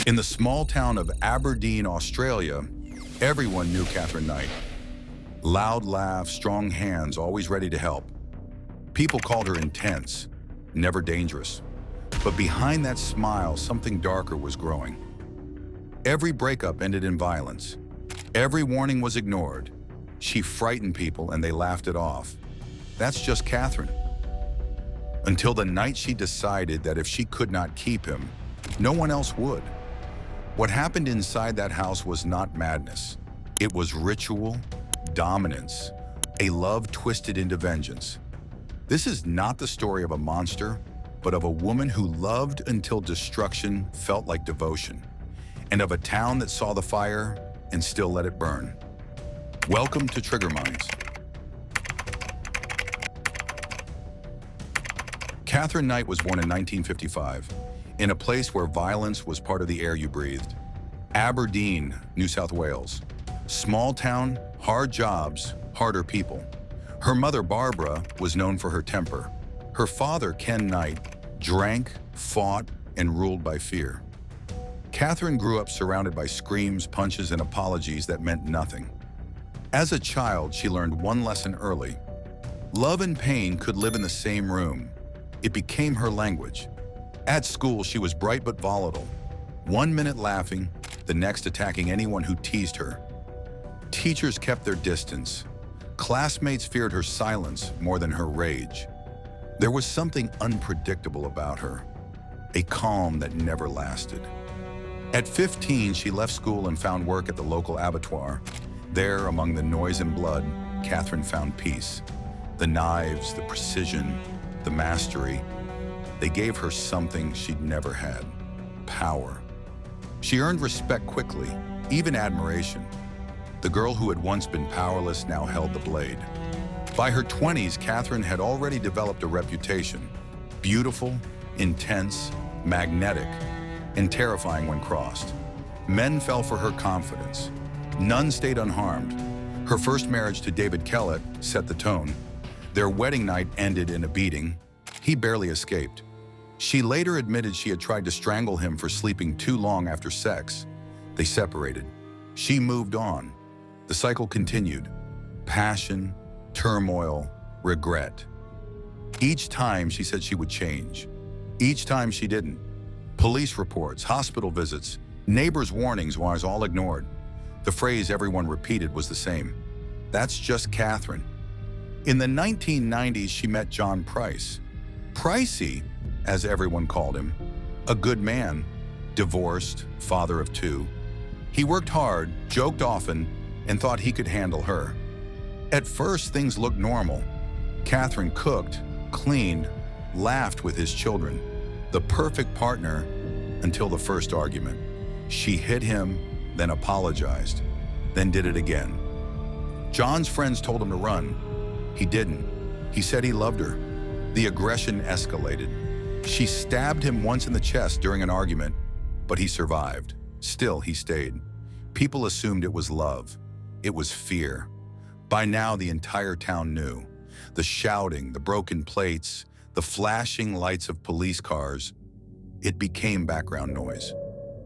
In the small town of Aberdeen, Australia, everyone knew Katherine Knight. Loud laughs, strong hands, always ready to help. People called her intense, never dangerous. But behind that smile, something darker was growing. Every breakup ended in violence. Every warning was ignored. She frightened people and they laughed it off. That's just Katherine. Until the night she decided that if she could not keep him, no one else would. What happened inside that house was not madness. It was ritual, dominance, a love twisted into vengeance. This is not the story of a monster, but of a woman who loved until destruction felt like devotion, and of a town that saw the fire and still let it burn. Welcome to Trigger Minds. Katherine Knight was born in 1955, in a place where violence was part of the air you breathed. Aberdeen, New South Wales. Small town, hard jobs, harder people. Her mother, Barbara, was known for her temper. Her father, Ken Knight, drank, fought, and ruled by fear. Katherine grew up surrounded by screams, punches, and apologies that meant nothing. As a child, she learned one lesson early. Love and pain could live in the same room. It became her language. At school, she was bright but volatile. 1 minute laughing, the next attacking anyone who teased her. Teachers kept their distance. Classmates feared her silence more than her rage. There was something unpredictable about her, a calm that never lasted. At 15, she left school and found work at the local abattoir. There, among the noise and blood, Katherine found peace. The knives, the precision, the mastery, they gave her something she'd never had: power. She earned respect quickly, even admiration. The girl who had once been powerless now held the blade. By her 20s, Katherine had already developed a reputation: beautiful, intense, magnetic, and terrifying when crossed. Men fell for her confidence. None stayed unharmed. Her first marriage to David Kellett set the tone. Their wedding night ended in a beating. He barely escaped. She later admitted she had tried to strangle him for sleeping too long after sex. They separated. She moved on. The cycle continued. Passion, turmoil, regret. Each time she said she would change. Each time she didn't. Police reports, hospital visits, neighbors' warnings was all ignored. The phrase everyone repeated was the same: that's just Katherine. In the 1990s, she met John Price. Pricey, as everyone called him, a good man, divorced, father of 2. He worked hard, joked often, and thought he could handle her. At first, things looked normal. Katherine cooked, cleaned, laughed with his children. The perfect partner until the first argument. She hit him, then apologized, then did it again. John's friends told him to run. He didn't. He said he loved her. The aggression escalated. She stabbed him once in the chest during an argument, but he survived. Still, he stayed. People assumed it was love. It was fear. By now, the entire town knew. The shouting, the broken plates, the flashing lights of police cars. It became background noise.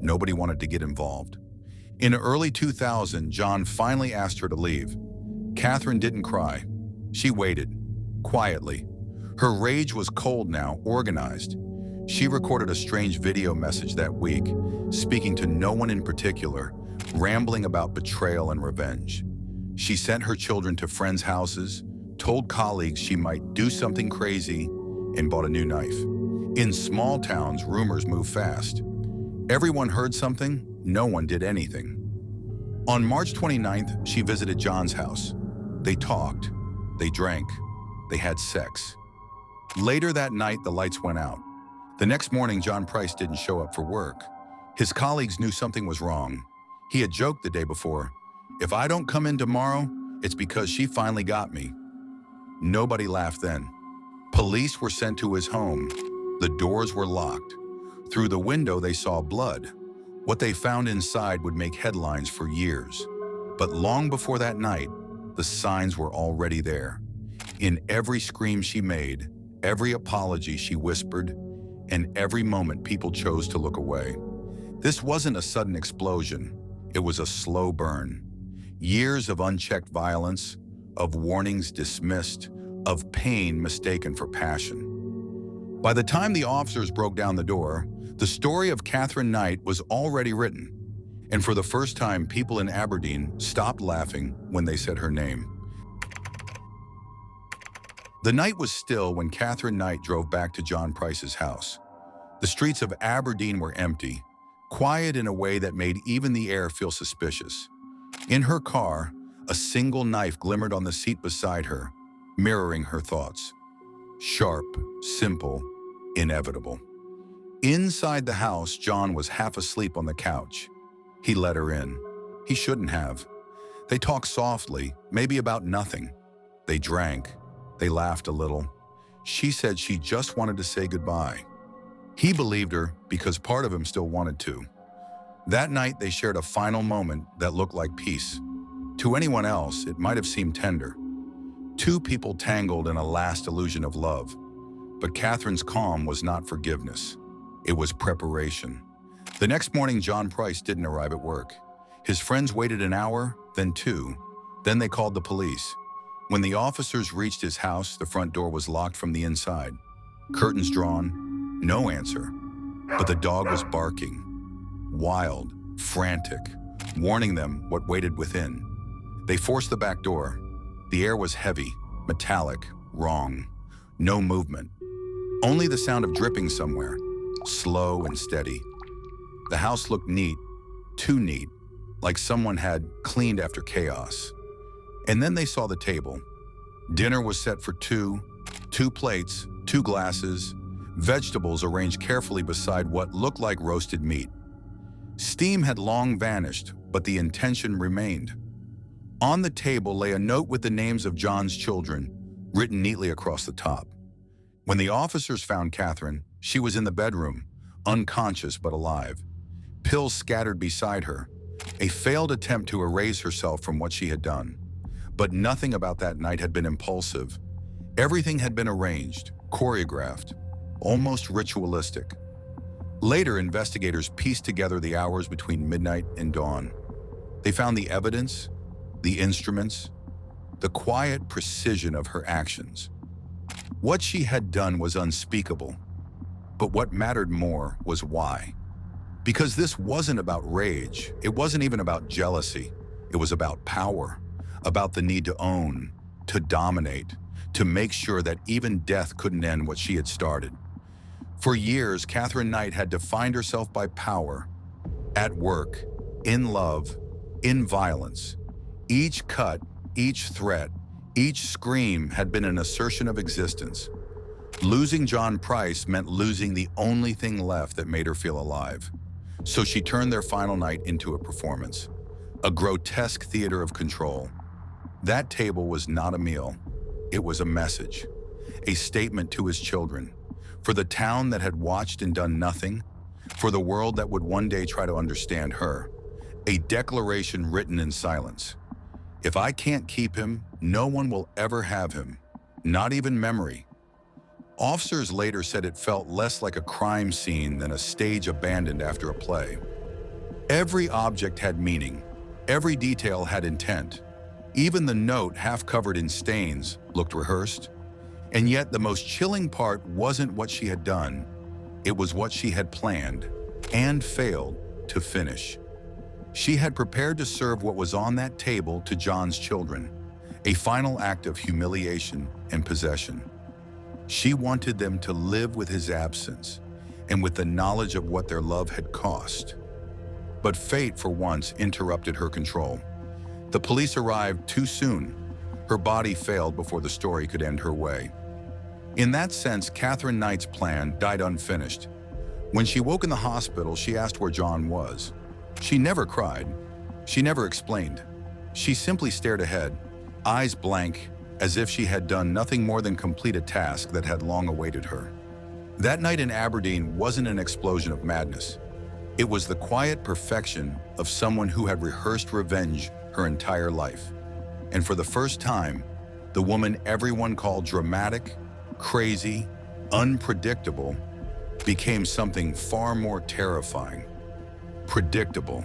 Nobody wanted to get involved. In early 2000, John finally asked her to leave. Katherine didn't cry. She waited, quietly. Her rage was cold now, organized. She recorded a strange video message that week, speaking to no one in particular, rambling about betrayal and revenge. She sent her children to friends' houses, told colleagues she might do something crazy, and bought a new knife. In small towns, rumors move fast. Everyone heard something, no one did anything. On March 29th, she visited John's house. They talked, they drank, they had sex. Later that night, the lights went out. The next morning, John Price didn't show up for work. His colleagues knew something was wrong. He had joked the day before, "If I don't come in tomorrow, it's because she finally got me." Nobody laughed then. Police were sent to his home. The doors were locked. Through the window, they saw blood. What they found inside would make headlines for years. But long before that night, the signs were already there. In every scream she made, every apology she whispered, and every moment people chose to look away. This wasn't a sudden explosion. It was a slow burn. Years of unchecked violence, of warnings dismissed, of pain mistaken for passion. By the time the officers broke down the door, the story of Katherine Knight was already written. And for the first time, people in Aberdeen stopped laughing when they said her name. The night was still when Katherine Knight drove back to John Price's house. The streets of Aberdeen were empty, quiet in a way that made even the air feel suspicious. In her car, a single knife glimmered on the seat beside her, mirroring her thoughts. Sharp, simple, inevitable. Inside the house, John was half asleep on the couch. He let her in. He shouldn't have. They talked softly, maybe about nothing. They drank. They laughed a little. She said she just wanted to say goodbye. He believed her because part of him still wanted to. That night, they shared a final moment that looked like peace. To anyone else, it might have seemed tender. Two people tangled in a last illusion of love. But Katherine's calm was not forgiveness. It was preparation. The next morning, John Price didn't arrive at work. His friends waited an hour, then two. Then they called the police. When the officers reached his house, the front door was locked from the inside. Curtains drawn, no answer. But the dog was barking. Wild, frantic, warning them what waited within. They forced the back door. The air was heavy, metallic, wrong. No movement. Only the sound of dripping somewhere, slow and steady. The house looked neat, too neat, like someone had cleaned after chaos. And then they saw the table. Dinner was set for two plates, 2 glasses, vegetables arranged carefully beside what looked like roasted meat. Steam had long vanished, but the intention remained. On the table lay a note with the names of John's children, written neatly across the top. When the officers found Katherine, she was in the bedroom, unconscious but alive. Pills scattered beside her, a failed attempt to erase herself from what she had done. But nothing about that night had been impulsive. Everything had been arranged, choreographed, almost ritualistic. Later, investigators pieced together the hours between midnight and dawn. They found the evidence, the instruments, the quiet precision of her actions. What she had done was unspeakable, but what mattered more was why. Because this wasn't about rage, it wasn't even about jealousy. It was about power, about the need to own, to dominate, to make sure that even death couldn't end what she had started. For years, Katherine Knight had defined herself by power, at work, in love, in violence. Each cut, each threat, each scream had been an assertion of existence. Losing John Price meant losing the only thing left that made her feel alive. So she turned their final night into a performance, a grotesque theater of control. That table was not a meal. It was a message, a statement to his children, for the town that had watched and done nothing, for the world that would one day try to understand her, a declaration written in silence. If I can't keep him, no one will ever have him, not even memory. Officers later said it felt less like a crime scene than a stage abandoned after a play. Every object had meaning. Every detail had intent. Even the note, half covered in stains, looked rehearsed. And yet the most chilling part wasn't what she had done. It was what she had planned and failed to finish. She had prepared to serve what was on that table to John's children, a final act of humiliation and possession. She wanted them to live with his absence and with the knowledge of what their love had cost. But fate, for once, interrupted her control. The police arrived too soon. Her body failed before the story could end her way. In that sense, Katherine Knight's plan died unfinished. When she woke in the hospital, she asked where John was. She never cried. She never explained. She simply stared ahead, eyes blank, as if she had done nothing more than complete a task that had long awaited her. That night in Aberdeen wasn't an explosion of madness. It was the quiet perfection of someone who had rehearsed revenge her entire life. And for the first time, the woman everyone called dramatic, crazy, unpredictable, became something far more terrifying. predictable.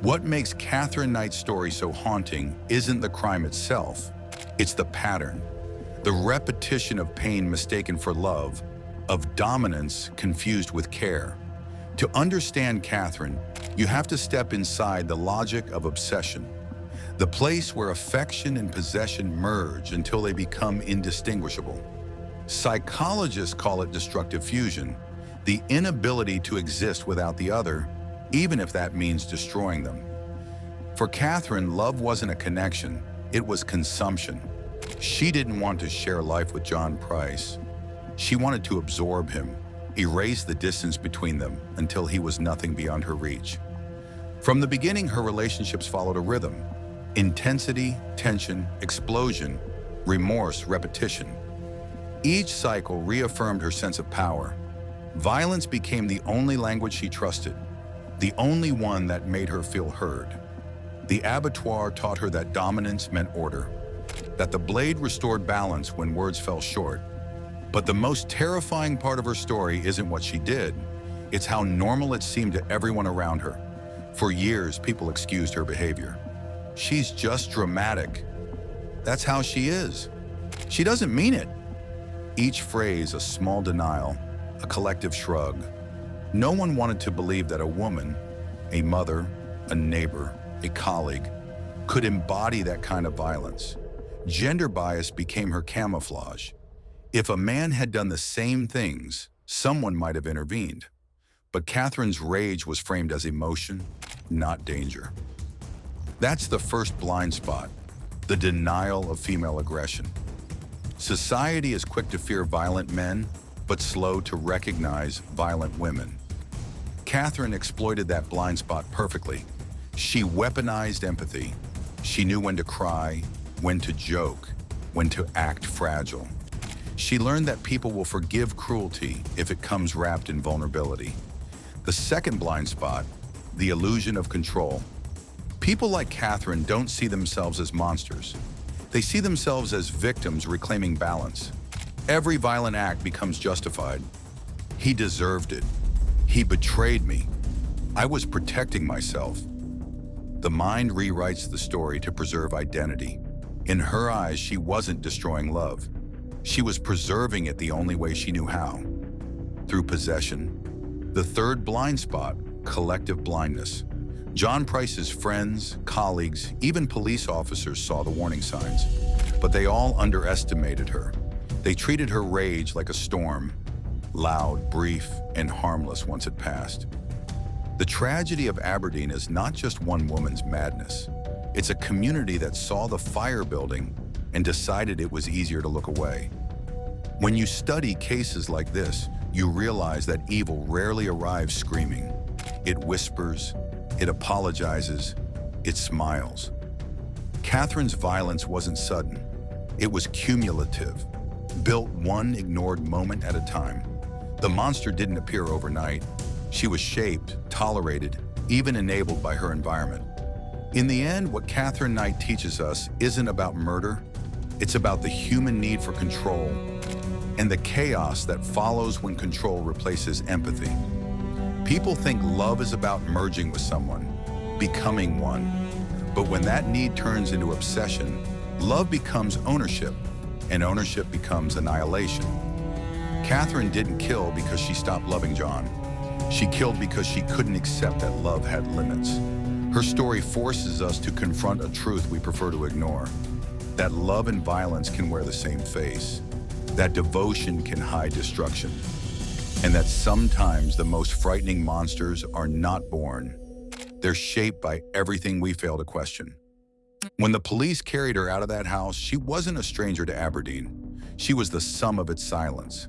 What makes Katherine Knight's story so haunting isn't the crime itself, it's the pattern. The repetition of pain mistaken for love, of dominance confused with care. To understand Katherine, you have to step inside the logic of obsession, the place where affection and possession merge until they become indistinguishable. Psychologists call it destructive fusion, the inability to exist without the other, even if that means destroying them. For Katherine, love wasn't a connection, it was consumption. She didn't want to share life with John Price. She wanted to absorb him, erase the distance between them until he was nothing beyond her reach. From the beginning, her relationships followed a rhythm: intensity, tension, explosion, remorse, repetition. Each cycle reaffirmed her sense of power. Violence became the only language she trusted, the only one that made her feel heard. The abattoir taught her that dominance meant order, that the blade restored balance when words fell short. But the most terrifying part of her story isn't what she did, it's how normal it seemed to everyone around her. For years, people excused her behavior. She's just dramatic. That's how she is. She doesn't mean it. Each phrase a small denial, a collective shrug. No one wanted to believe that a woman, a mother, a neighbor, a colleague, could embody that kind of violence. Gender bias became her camouflage. If a man had done the same things, someone might have intervened. But Katherine's rage was framed as emotion, not danger. That's the first blind spot, the denial of female aggression. Society is quick to fear violent men, but slow to recognize violent women. Katherine exploited that blind spot perfectly. She weaponized empathy. She knew when to cry, when to joke, when to act fragile. She learned that people will forgive cruelty if it comes wrapped in vulnerability. The second blind spot, the illusion of control. People like Katherine don't see themselves as monsters. They see themselves as victims reclaiming balance. Every violent act becomes justified. He deserved it. He betrayed me. I was protecting myself. The mind rewrites the story to preserve identity. In her eyes, she wasn't destroying love. She was preserving it the only way she knew how, through possession. The third blind spot, collective blindness. John Price's friends, colleagues, even police officers saw the warning signs, but they all underestimated her. They treated her rage like a storm, loud, brief, and harmless once it passed. The tragedy of Aberdeen is not just one woman's madness. It's a community that saw the fire building and decided it was easier to look away. When you study cases like this, you realize that evil rarely arrives screaming. It whispers, it apologizes, it smiles. Katherine's violence wasn't sudden. It was cumulative, built one ignored moment at a time. The monster didn't appear overnight. She was shaped, tolerated, even enabled by her environment. In the end, what Katherine Knight teaches us isn't about murder. It's about the human need for control and the chaos that follows when control replaces empathy. People think love is about merging with someone, becoming one. But when that need turns into obsession, love becomes ownership, and ownership becomes annihilation. Katherine didn't kill because she stopped loving John. She killed because she couldn't accept that love had limits. Her story forces us to confront a truth we prefer to ignore, that love and violence can wear the same face, that devotion can hide destruction, and that sometimes the most frightening monsters are not born. They're shaped by everything we fail to question. When the police carried her out of that house, she wasn't a stranger to Aberdeen. She was the sum of its silence,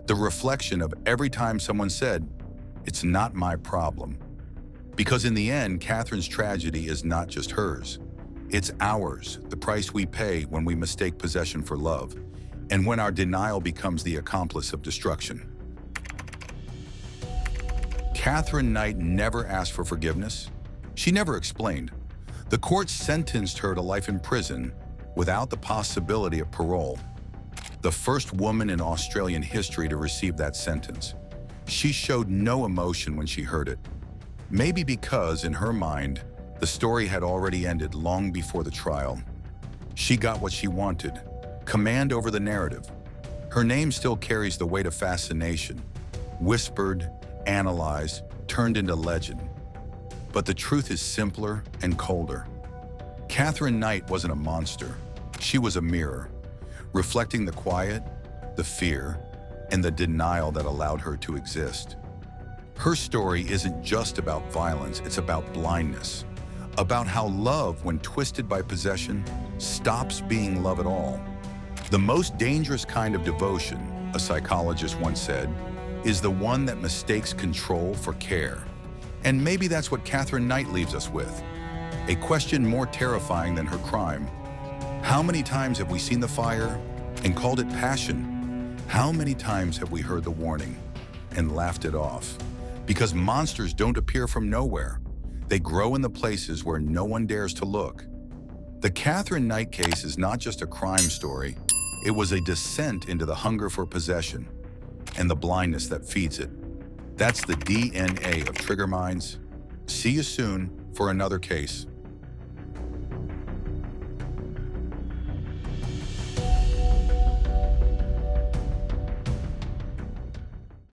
the reflection of every time someone said, "It's not my problem." Because in the end, Katherine's tragedy is not just hers. It's ours, the price we pay when we mistake possession for love, and when our denial becomes the accomplice of destruction. Katherine Knight never asked for forgiveness. She never explained. The court sentenced her to life in prison without the possibility of parole. The first woman in Australian history to receive that sentence. She showed no emotion when she heard it. Maybe because, in her mind, the story had already ended long before the trial. She got what she wanted, command over the narrative. Her name still carries the weight of fascination, whispered, analyzed, turned into legend. But the truth is simpler and colder. Katherine Knight wasn't a monster. She was a mirror, reflecting the quiet, the fear, and the denial that allowed her to exist. Her story isn't just about violence, it's about blindness, about how love, when twisted by possession, stops being love at all. The most dangerous kind of devotion, a psychologist once said, is the one that mistakes control for care. And maybe that's what Katherine Knight leaves us with. A question more terrifying than her crime. How many times have we seen the fire and called it passion? How many times have we heard the warning and laughed it off? Because monsters don't appear from nowhere. They grow in the places where no one dares to look. The Katherine Knight case is not just a crime story. It was a descent into the hunger for possession and the blindness that feeds it. That's the DNA of Trigger Minds. See you soon for another case.